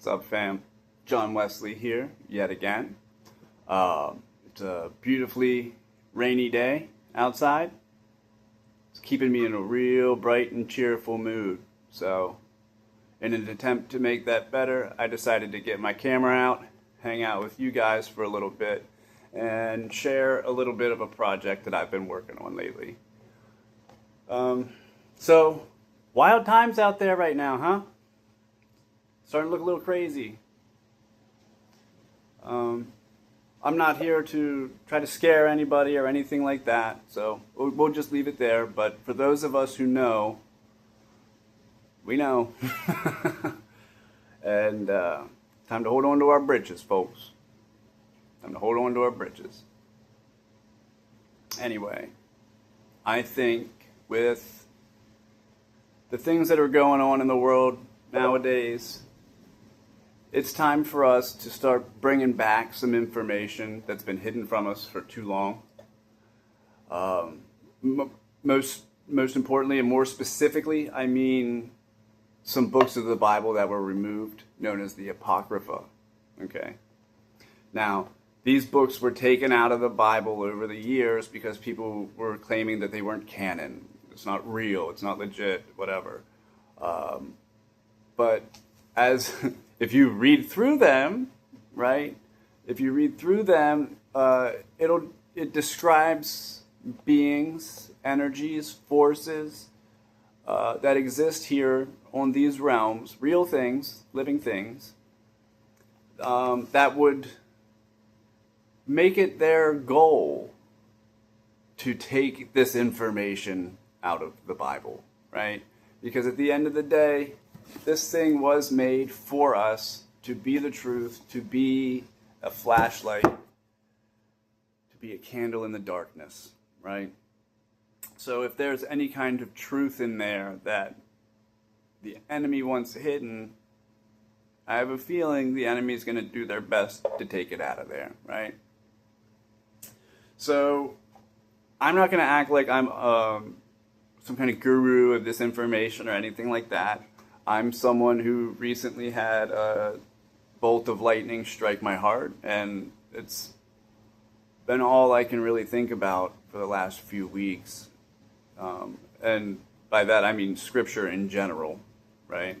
What's up, fam? John Wesley here, yet again. It's a beautifully rainy day outside. It's keeping me in a real bright and cheerful mood. So, in an attempt to make that better, I decided to get my camera out, hang out with you guys for a little bit, and share a little bit of a project that I've been working on lately. So, wild times out there right now, huh? Starting to look a little crazy. I'm not here to try to scare anybody or anything like that, so we'll just leave it there. But for those of us who know, we know. And time to hold on to our britches, folks. Time to hold on to our britches. Anyway, I think with the things that are going on in the world nowadays, it's time for us to start bringing back some information that's been hidden from us for too long. Most importantly and more specifically, I mean some books of the Bible that were removed, known as the Apocrypha. Okay. Now, these books were taken out of the Bible over the years because people were claiming that they weren't canon. It's not real. It's not legit. Whatever. But as if you read through them, right? If you read through them, it describes beings, energies, forces that exist here on these realms, real things, living things, that would make it their goal to take this information out of the Bible, right? Because at the end of the day, this thing was made for us to be the truth, to be a flashlight, to be a candle in the darkness, right? So if there's any kind of truth in there that the enemy wants hidden, I have a feeling the enemy is going to do their best to take it out of there, right? So I'm not going to act like I'm some kind of guru of this information or anything like that. I'm someone who recently had a bolt of lightning strike my heart, and it's been all I can really think about for the last few weeks. And by that I mean scripture in general, right?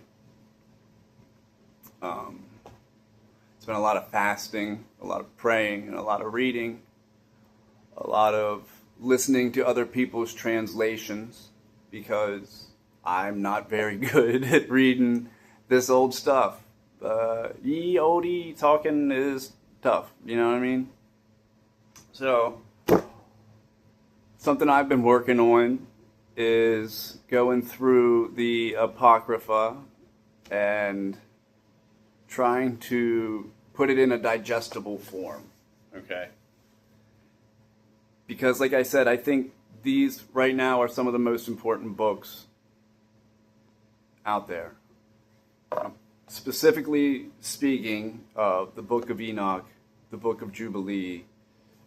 It's been a lot of fasting, a lot of praying, and a lot of reading, a lot of listening to other people's translations, because I'm not very good at reading this old stuff. Ye olde talking is tough, you know what I mean? So, something I've been working on is going through the Apocrypha and trying to put it in a digestible form, okay? Because like I said, I think these right now are some of the most important books out there. Specifically speaking of the book of Enoch, the book of Jubilee,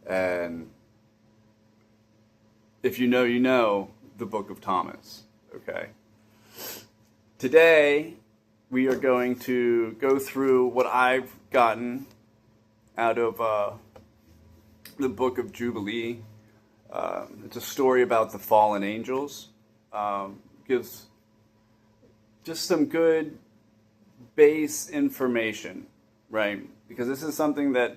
and if you know, you know, the book of Thomas, okay? Today, we are going to go through what I've gotten out of the book of Jubilee. It's a story about the fallen angels. Gives just some good base information, right? Because this is something that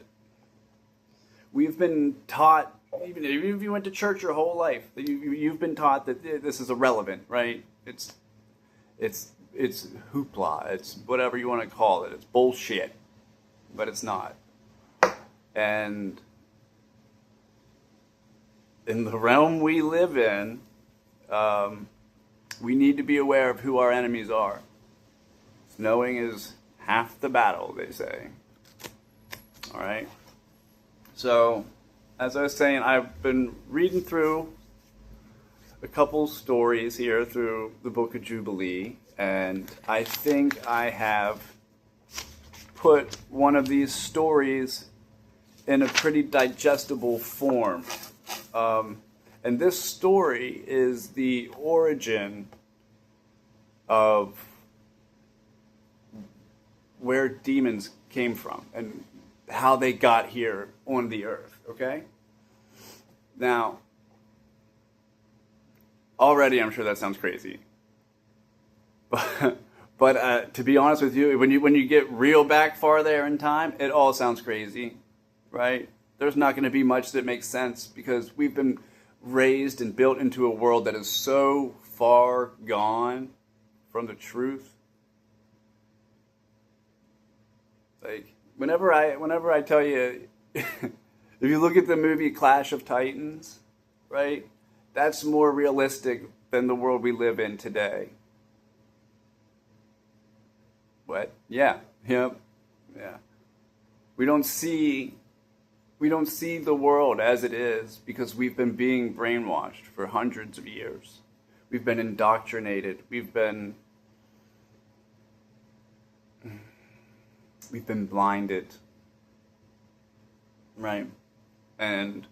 we've been taught, even if you went to church your whole life, that you've been taught that this is irrelevant, right? It's hoopla, it's whatever you want to call it, it's bullshit, but it's not. And in the realm we live in, we need to be aware of who our enemies are. Knowing is half the battle, they say. All right? So, as I was saying, I've been reading through a couple stories here through the book of Jubilee, and I think I have put one of these stories in a pretty digestible form. And this story is the origin of where demons came from and how they got here on the earth, okay? Now, already I'm sure that sounds crazy. But to be honest with you, when you get real back far there in time, it all sounds crazy, right? There's not going to be much that makes sense because we've been raised and built into a world that is so far gone from the truth. Like whenever I tell you, if you look at the movie Clash of Titans, right? That's more realistic than the world we live in today. What? Yeah. Yep. Yeah. We don't see the world as it is because we've been being brainwashed for hundreds of years. We've been indoctrinated. We've been blinded. Right? And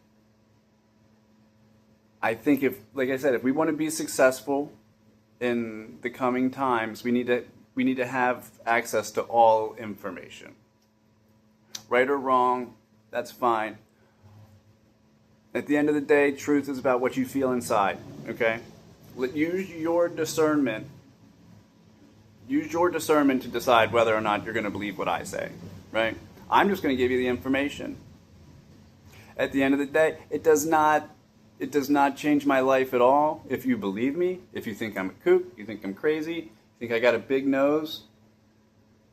I think if we want to be successful in the coming times, we need to have access to all information. Right or wrong, that's fine. At the end of the day, truth is about what you feel inside, okay? Use your discernment. Use your discernment to decide whether or not you're going to believe what I say, right? I'm just going to give you the information. At the end of the day, it does not change my life at all if you believe me, if you think I'm a kook, you think I'm crazy, you think I got a big nose,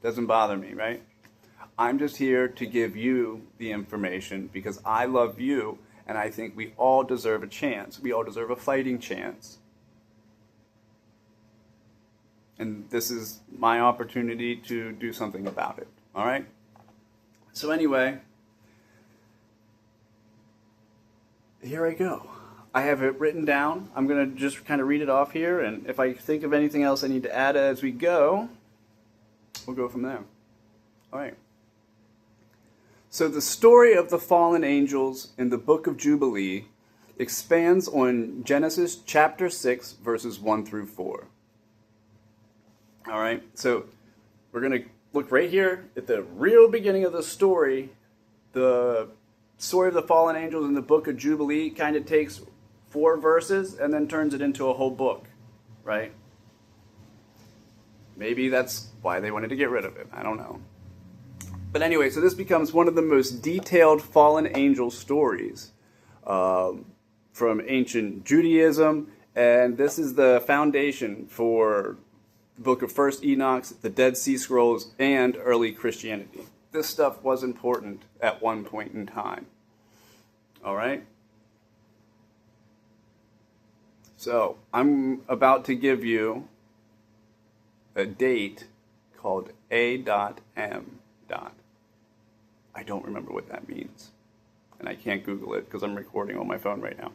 doesn't bother me, right? I'm just here to give you the information because I love you and I think we all deserve a chance. We all deserve a fighting chance. And this is my opportunity to do something about it, all right? So anyway, here I go. I have it written down. I'm going to just kind of read it off here, and if I think of anything else I need to add as we go, we'll go from there. All right. So the story of the fallen angels in the book of Jubilee expands on Genesis chapter 6, verses 1 through 4. All right, so we're going to look right here at the real beginning of the story. The story of the fallen angels in the book of Jubilee kind of takes 4 verses and then turns it into a whole book, right? Maybe that's why they wanted to get rid of it. I don't know. But anyway, so this becomes one of the most detailed fallen angel stories from ancient Judaism, and this is the foundation for the book of First Enoch, the Dead Sea Scrolls, and early Christianity. This stuff was important at one point in time. All right? So, I'm about to give you a date called A.M. I don't remember what that means. And I can't Google it because I'm recording on my phone right now.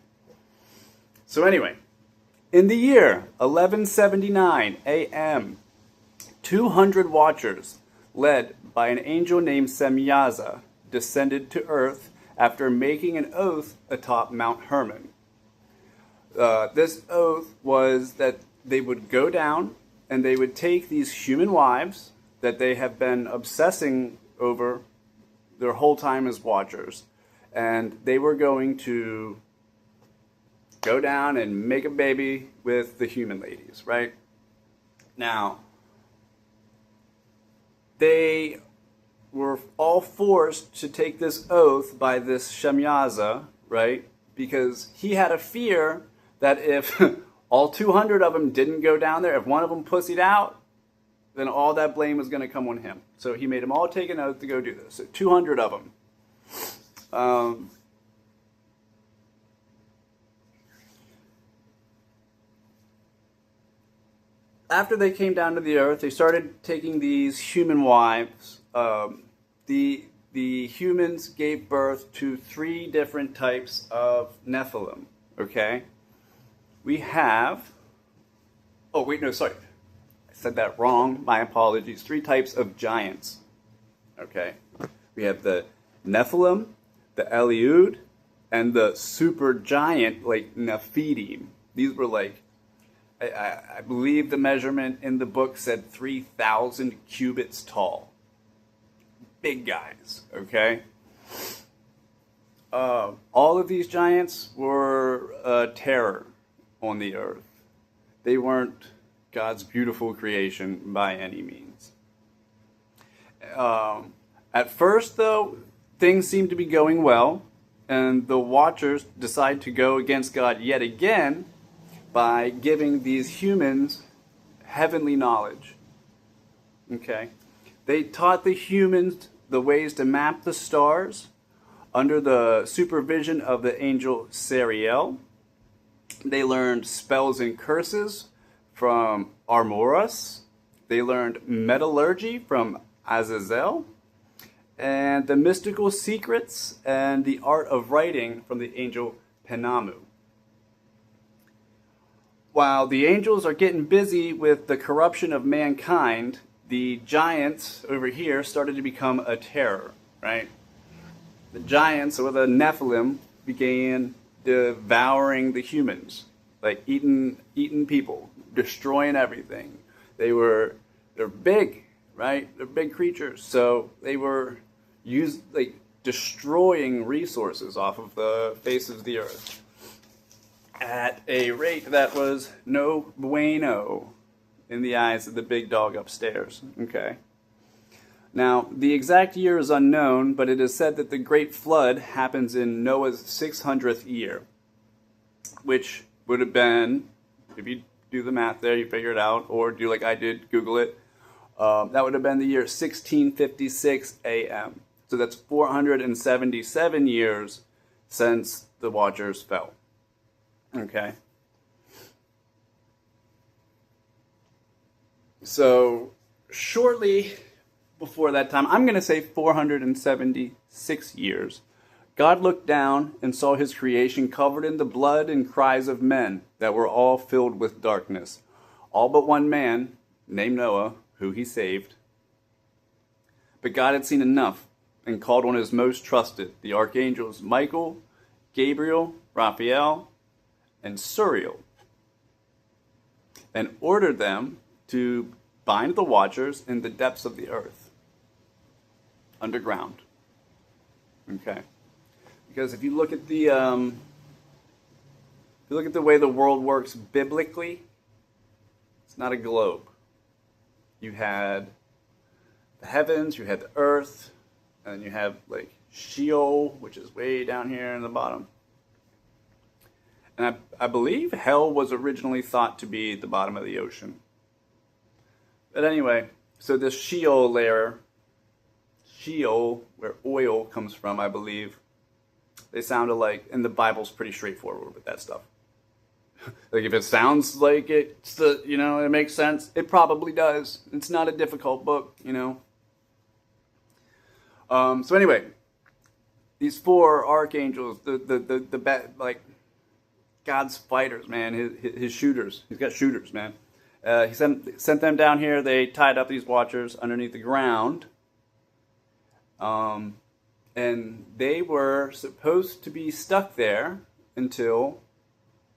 So anyway, in the year 1179 A.M., 200 watchers, led by an angel named Semyaza, descended to earth after making an oath atop Mount Hermon. This oath was that they would go down and they would take these human wives that they have been obsessing over their whole time as watchers, and they were going to go down and make a baby with the human ladies, right? Now, they were all forced to take this oath by this Semyaza, right? Because he had a fear that if all 200 of them didn't go down there, if one of them pussied out, then all that blame was going to come on him. So he made them all take an oath to go do this. So 200 of them. After they came down to the earth, they started taking these human wives. The humans gave birth to 3 different types of Nephilim. Okay? We have... Oh, wait, no, sorry. Said that wrong. My apologies. 3 types of giants. Okay. We have the Nephilim, the Eliud, and the super giant, like Nephidim. These were like, I believe the measurement in the book said 3,000 cubits tall. big guys, okay? All of these giants were a terror on the earth. They weren't God's beautiful creation by any means. At first, though, things seemed to be going well, and the Watchers decide to go against God yet again by giving these humans heavenly knowledge. Okay? They taught the humans the ways to map the stars under the supervision of the angel Sariel. They learned spells and curses from Armorus. They learned metallurgy from Azazel. And the mystical secrets and the art of writing from the angel Penamu. While the angels are getting busy with the corruption of mankind, the giants over here started to become a terror, right? The giants, or the Nephilim, began devouring the humans, like eating people, destroying everything. They're big, right? They're big creatures, so they were destroying resources off of the face of the earth at a rate that was no bueno in the eyes of the big dog upstairs. Okay. Now, the exact year is unknown, but it is said that the Great Flood happens in Noah's 600th year, which would have been, if you do the math there, you figure it out, or do like I did, Google it, that would have been the year 1656 AM. So that's 477 years since the Watchers fell. Okay. So shortly before that time, I'm going to say 476 years, God looked down and saw his creation covered in the blood and cries of men that were all filled with darkness. All but one man, named Noah, who he saved. But God had seen enough and called on his most trusted, the archangels Michael, Gabriel, Raphael, and Suriel, and ordered them to bind the Watchers in the depths of the earth, underground. Okay, because if you look at the way the world works biblically, it's not a globe. You had the heavens, you had the earth, and you have like Sheol, which is way down here in the bottom. And I believe hell was originally thought to be the bottom of the ocean. But anyway, so this Sheol layer, Sheol, where oil comes from, I believe, they sound alike, and the Bible's pretty straightforward with that stuff. Like if it sounds like it's it makes sense, it probably does. It's not a difficult book, So anyway, these four archangels, God's fighters, man, his shooters. He's got shooters, man. He sent them down here. They tied up these Watchers underneath the ground. And they were supposed to be stuck there until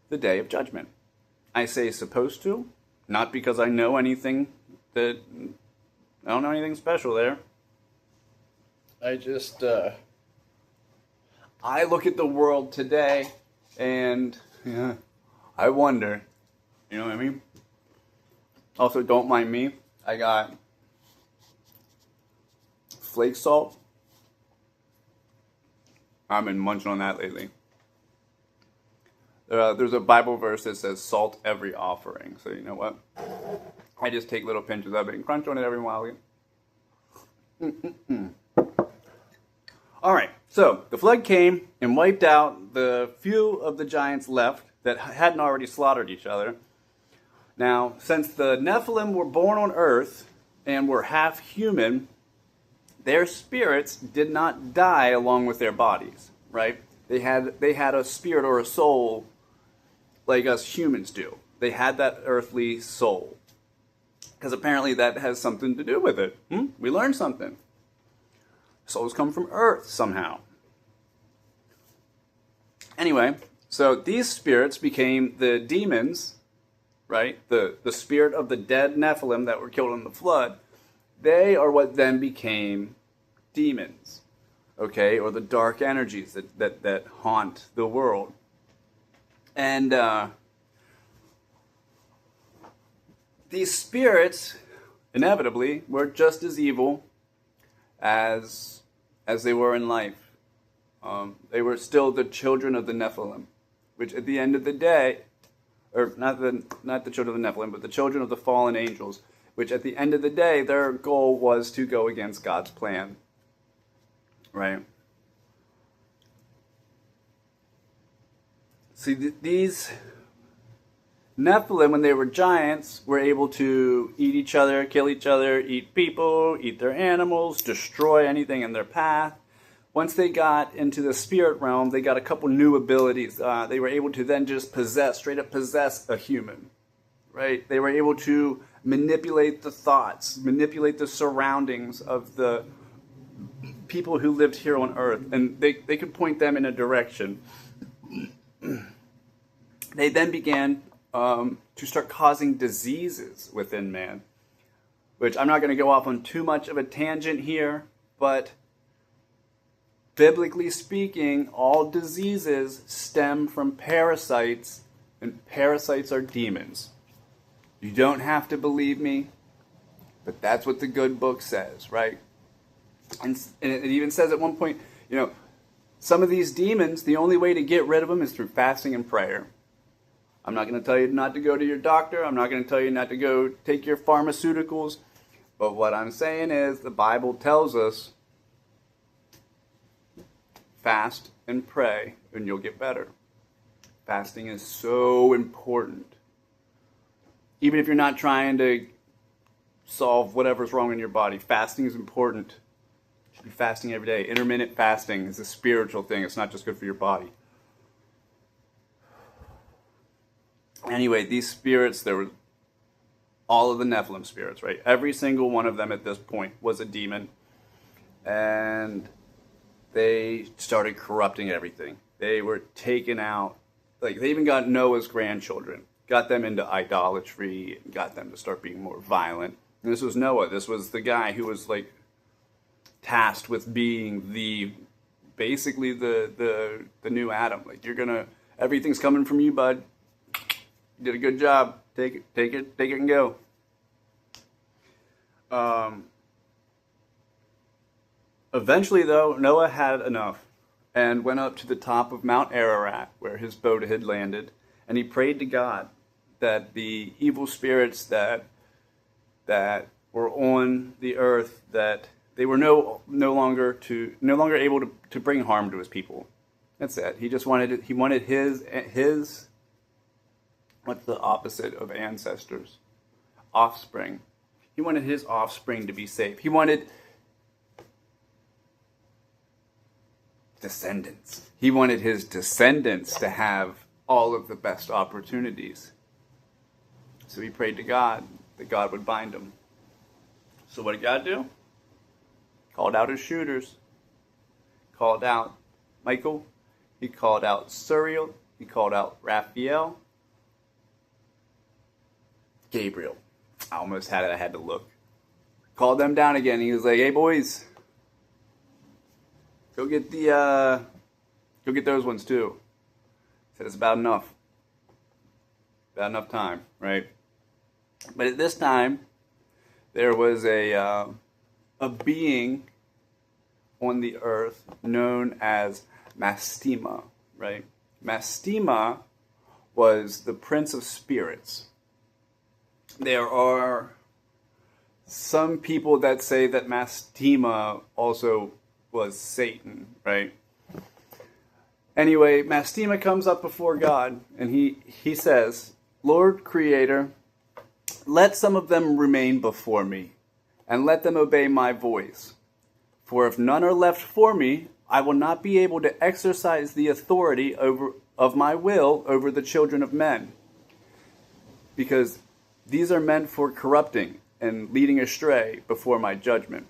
the day of judgment. I say supposed to, not because I know anything I don't know anything special there. I just, I look at the world today and I wonder, you know what I mean? Also, don't mind me. I got flake salt. I've been munching on that lately. There's a Bible verse that says, salt every offering. So you know what? I just take little pinches of it and crunch on it every while. All right, so the flood came and wiped out the few of the giants left that hadn't already slaughtered each other. Now, since the Nephilim were born on earth and were half human, their spirits did not die along with their bodies, right? They had a spirit or a soul like us humans do. They had that earthly soul. Because apparently that has something to do with it. We learned something. Souls come from earth somehow. Anyway, so these spirits became the demons, right? The spirit of the dead Nephilim that were killed in the flood. They are what then became demons, okay, or the dark energies that haunt the world. And these spirits, inevitably, were just as evil as they were in life. They were still the children of the Nephilim, which at the end of the day, or not the children of the Nephilim, but the children of the fallen angels, which at the end of the day, their goal was to go against God's plan. Right? See, these Nephilim, when they were giants, were able to eat each other, kill each other, eat people, eat their animals, destroy anything in their path. Once they got into the spirit realm, they got a couple new abilities. They were able to then just straight up possess a human, right? They were able to manipulate the thoughts, manipulate the surroundings of the people who lived here on earth, and they could point them in a direction. They then began to start causing diseases within man, which I'm not going to go off on too much of a tangent here, but biblically speaking, all diseases stem from parasites, and parasites are demons. You don't have to believe me, but that's what the good book says, right? And it even says at one point, some of these demons, the only way to get rid of them is through fasting and prayer. I'm not going to tell you not to go to your doctor. I'm not going to tell you not to go take your pharmaceuticals. But what I'm saying is the Bible tells us fast and pray and you'll get better. Fasting is so important. Even if you're not trying to solve whatever's wrong in your body, fasting is important. You should be fasting every day. Intermittent fasting is a spiritual thing. It's not just good for your body. Anyway, these spirits, there were all of the Nephilim spirits, right? Every single one of them at this point was a demon. And they started corrupting everything. They were taken out. Like, they even got Noah's grandchildren, got them into idolatry, got them to start being more violent. And this was Noah. This was the guy who was, like, tasked with being basically the new Adam. Like, everything's coming from you, bud. You did a good job. Take it and go. Eventually, though, Noah had enough and went up to the top of Mount Ararat, where his boat had landed, and he prayed to God that the evil spirits that were on the earth, that they were no longer able to bring harm to his people. That's it. He wanted his what's the opposite of ancestors? Offspring. He wanted his offspring to be safe. He wanted descendants. He wanted his descendants to have all of the best opportunities. So he prayed to God that God would bind him. So what did God do? Called out his shooters. Called out Michael. He called out Suriel. He called out Raphael. Gabriel. I almost had it. I had to look. Called them down again. He was like, "Hey, boys. Go get those ones too." Said it's about enough. About enough time, right? But at this time, there was a being on the earth known as Mastema, right? Mastema was the prince of spirits. There are some people that say that Mastema also was Satan, right? Anyway, Mastema comes up before God, and he says, "Lord Creator, let some of them remain before me, and let them obey my voice. For if none are left for me, I will not be able to exercise the authority of my will over the children of men. Because these are meant for corrupting and leading astray before my judgment."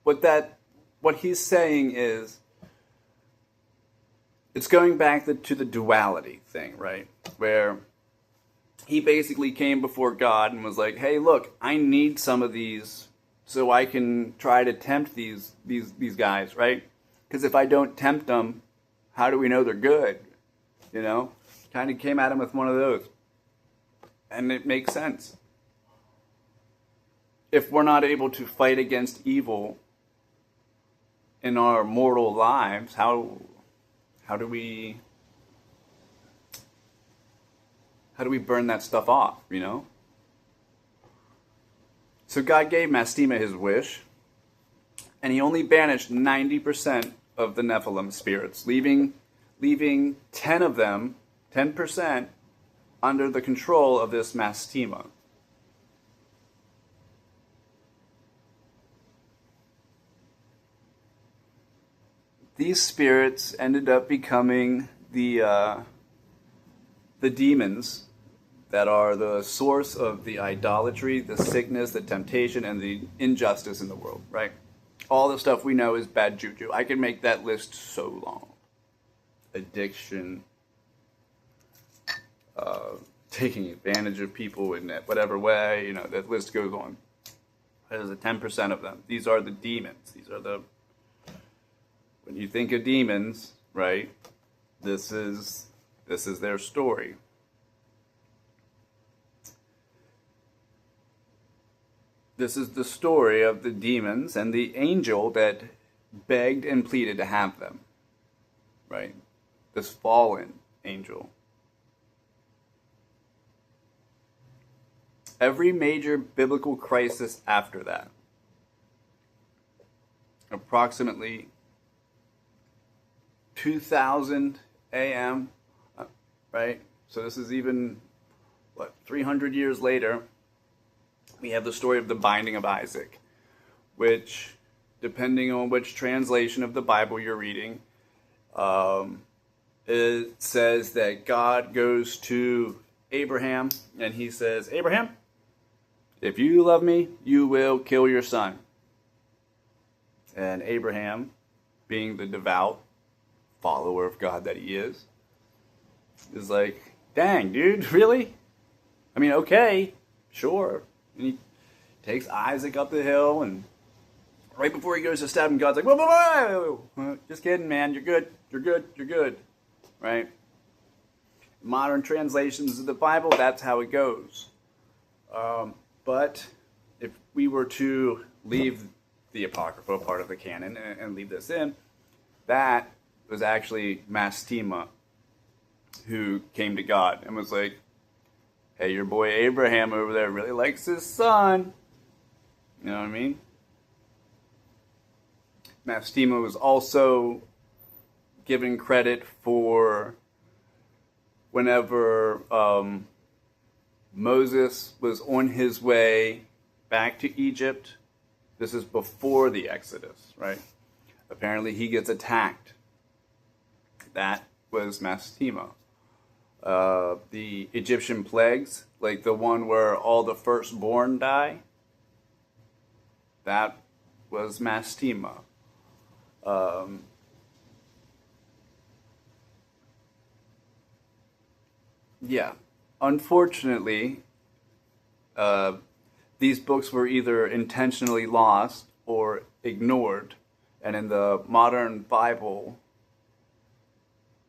What he's saying is, it's going back to the duality thing, right? Where he basically came before God and was like, hey, look, I need some of these so I can try to tempt these guys, right? Because if I don't tempt them, how do we know they're good? You know? Kind of came at him with one of those. And it makes sense. If we're not able to fight against evil in our mortal lives, how do we burn that stuff off, you know? So God gave Mastema his wish, and he only banished 90% of the Nephilim spirits, leaving 10 of them, 10%, under the control of this Mastema. These spirits ended up becoming the demons that are the source of the idolatry, the sickness, the temptation, and the injustice in the world, right? All the stuff we know is bad juju. I could make that list so long. Addiction, taking advantage of people in whatever way, you know, that list goes on. There's a 10% of them. These are the demons. These are the... When you think of demons, right, this is their story. This is the story of the demons and the angel that begged and pleaded to have them, right? This fallen angel. Every major biblical crisis after that, approximately 2000 AM, right? So this is even, 300 years later, we have the story of the binding of Isaac, which, depending on which translation of the Bible you're reading, it says that God goes to Abraham and he says, Abraham, if you love me, you will kill your son. And Abraham, being the devout follower of God that he is like, dang, dude, really? I mean, okay, sure. And he takes Isaac up the hill, and right before he goes to stab him, God's like, whoa, whoa, whoa, just kidding, man, you're good, right? Modern translations of the Bible, that's how it goes. But if we were to leave the Apocrypha part of the canon and leave this in, that was actually Mastema, who came to God and was like, hey, your boy Abraham over there really likes his son. You know what I mean? Mastema was also given credit for whenever Moses was on his way back to Egypt. This is before the Exodus, right? Apparently he gets attacked. That was Mastema. The Egyptian plagues, like the one where all the firstborn die, that was Mastema. Yeah, unfortunately, these books were either intentionally lost or ignored, and in the modern Bible,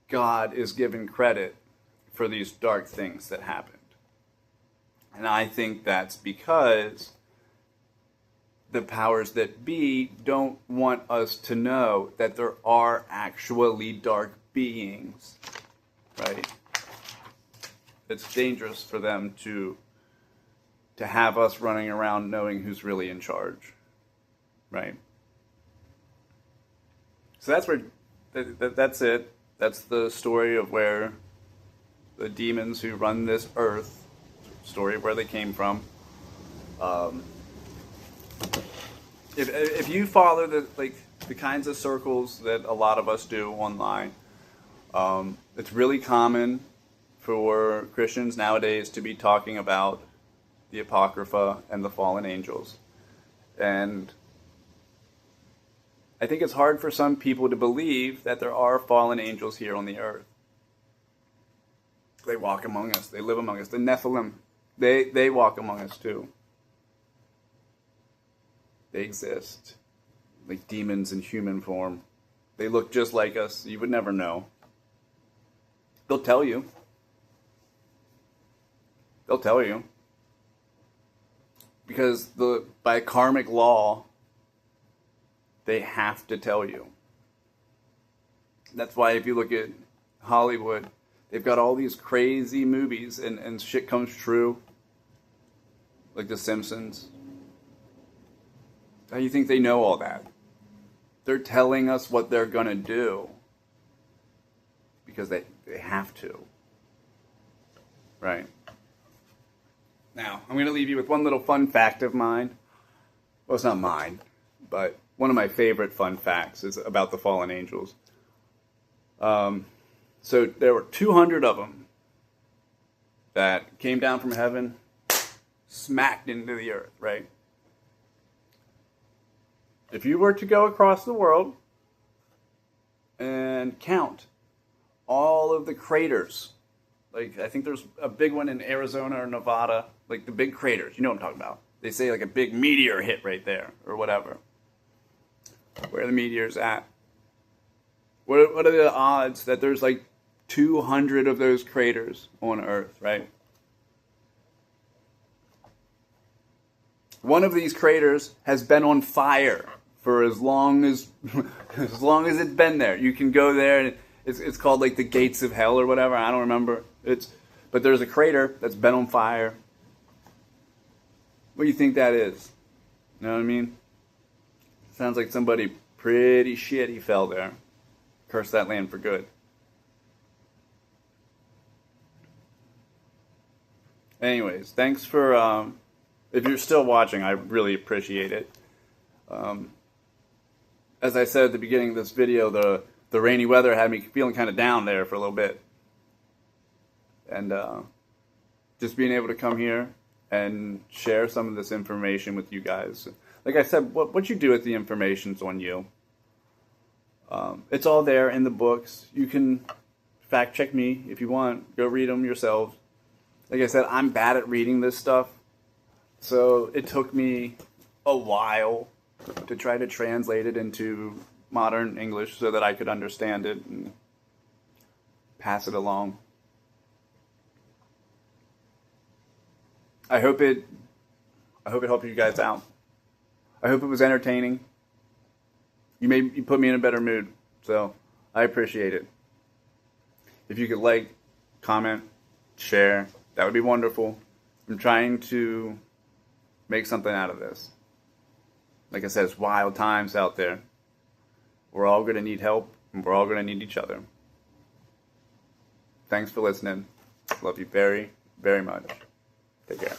God is given credit for these dark things that happened. And I think that's because the powers that be don't want us to know that there are actually dark beings, right? It's dangerous for them to have us running around knowing who's really in charge, right? So that's where, that's it. That's the story of where the demons who run this earth, story of where they came from. If you follow the kinds of circles that a lot of us do online, it's really common for Christians nowadays to be talking about the Apocrypha and the fallen angels. And I think it's hard for some people to believe that there are fallen angels here on the earth. They walk among us. They live among us. The Nephilim, they walk among us too. They exist. Like demons in human form. They look just like us. You would never know. They'll tell you. They'll tell you. Because by karmic law, they have to tell you. That's why if you look at Hollywood, they've got all these crazy movies and shit comes true. Like The Simpsons. How do you think they know all that? They're telling us what they're going to do. Because they have to. Right? Now, I'm going to leave you with one little fun fact of mine. Well, it's not mine, but one of my favorite fun facts is about the fallen angels. So there were 200 of them that came down from heaven, smacked into the earth, right? If you were to go across the world and count all of the craters, like I think there's a big one in Arizona or Nevada, like the big craters, you know what I'm talking about. They say like a big meteor hit right there or whatever. Where the meteor's at. What are the odds that there's like 200 of those craters on Earth, right? One of these craters has been on fire for as long as it's been there. You can go there and it's called like the gates of hell or whatever. I don't remember. But there's a crater that's been on fire. What do you think that is? You know what I mean? Sounds like somebody pretty shitty fell there. Curse that land for good. Anyways, thanks for, if you're still watching, I really appreciate it. As I said at the beginning of this video, the rainy weather had me feeling kind of down there for a little bit. And just being able to come here and share some of this information with you guys. Like I said, what you do with the information's on you. It's all there in the books. You can fact check me if you want. Go read them yourselves. Like I said, I'm bad at reading this stuff. So it took me a while to try to translate it into modern English so that I could understand it and pass it along. I hope it helped you guys out. I hope it was entertaining. You put me in a better mood, so I appreciate it. If you could like, comment, share, that would be wonderful. I'm trying to make something out of this. Like I said, it's wild times out there. We're all going to need help, and we're all going to need each other. Thanks for listening. Love you very, very much. Take care.